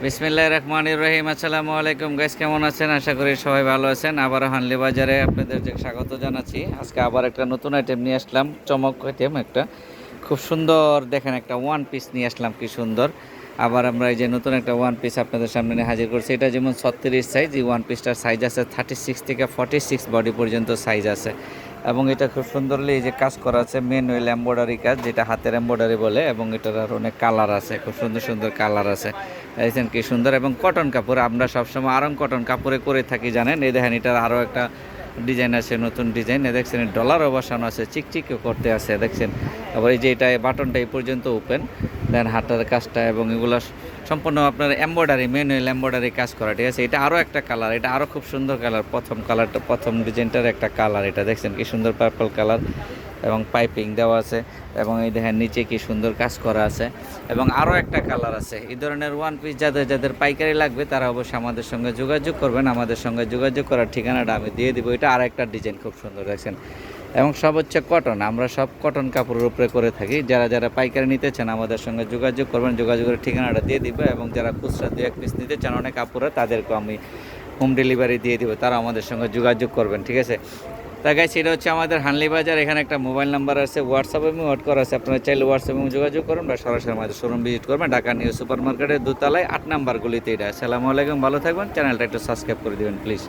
বিসমিল্লাহির রহমানির রহিম। আসসালামু আলাইকুম গাইস, কেমন আছেন? আশা করি সবাই ভালো আছেন। আবার হানলি বাজারে আপনাদের স্বাগত জানাচ্ছি। আজকে আবার একটা নতুন আইটেম নিয়ে আসলাম, চমক আইটেম একটা। খুব সুন্দর দেখেন, একটা ওয়ান পিস নিয়ে আসলাম, কি সুন্দর। আবার আমরা এই যে নতুন একটা ওয়ান পিস আপনাদের সামনে নিয়ে হাজির করছি। এটা যেমন 36 সাইজ, এই ওয়ান পিসটার সাইজ আছে 36 থেকে 46 বডি পর্যন্ত সাইজ আছে। এবং এটা খুব সুন্দরলি এই যে কাজ করা আছে, ম্যানুয়াল এমব্রয়ডারি কাজ, যেটা হাতের এমব্রয়ডারি বলে। এবং এটার আর অনেক কালার আছে, খুব সুন্দর সুন্দর কালার আছে। দেখছেন কি সুন্দর। এবং কটন কাপড়, আমরা সবসময় আরং কটন কাপড়ে করে থাকি জানেন। এই দেখেন, এটার আরও একটা ডিজাইন আছে, নতুন ডিজাইন। দেখছেন ডলারও বসানো আছে, চিকচিকও করতে আছে দেখছেন। আবার এই যে এটা বাটনটা এই পর্যন্ত ওপেন, দেন হাতের কাজটা এবং এগুলো সম্পূর্ণ আপনার এমব্রয়ডারি, ম্যানুয়াল এমব্রয়ডারি কাজ করা, ঠিক আছে। এটা আরও একটা কালার, এটা আরও খুব সুন্দর কালার। প্রথম কালারটা, প্রথম ডিজাইনটার একটা কালার, এটা দেখছেন কি সুন্দর পার্পল কালার। এবং পাইপিং দেওয়া আছে, এবং এই দেখেন নিচে কি সুন্দর কাজ করা আছে। এবং আরও একটা কালার আছে। এই ধরনের ওয়ান পিস যাদের যাদের পাইকারি লাগবে তারা অবশ্যই আমাদের সঙ্গে যোগাযোগ করবেন। আমাদের সঙ্গে যোগাযোগ করার ঠিকানাটা আমি দিয়ে দিব। এটা আর একটা ডিজাইন, খুব সুন্দর দেখছেন। এবং সব হচ্ছে কটন, আমরা সব কটন কাপড়ের উপরে করে থাকি। যারা যারা পাইকারি নিতে চান আমাদের সঙ্গে যোগাযোগ করবেন, যোগাযোগের ঠিকানাটা দিয়ে দিব। এবং যারা খুচরা 2-1 পিস নিতে চান অনেক কাপড়ে, তাদেরকেও আমি হোম ডেলিভারি দিয়ে দিব, তারা আমাদের সঙ্গে যোগাযোগ করবেন, ঠিক আছে। তা গাইস, এটা হচ্ছে আমাদের হানলি বাজার। এখানে একটা মোবাইল নাম্বার আছে, হোয়াটসঅ্যাপ এবং অ্যাড করা আছে। আপনারা চাইলে হোয়াটসঅ্যাপ এবং যোগাযোগ করুন বা সরাসরি আমাদের শোরুম ভিজিট করবেন, ঢাকা নিউ সুপার মার্কেটের দোতলায় 8 নাম্বার গলিতে। এটা। আসসালামু আলাইকুম, ভালো থাকবেন। চ্যানেলটা একটু সাবস্ক্রাইব করে দেবেন প্লিজ।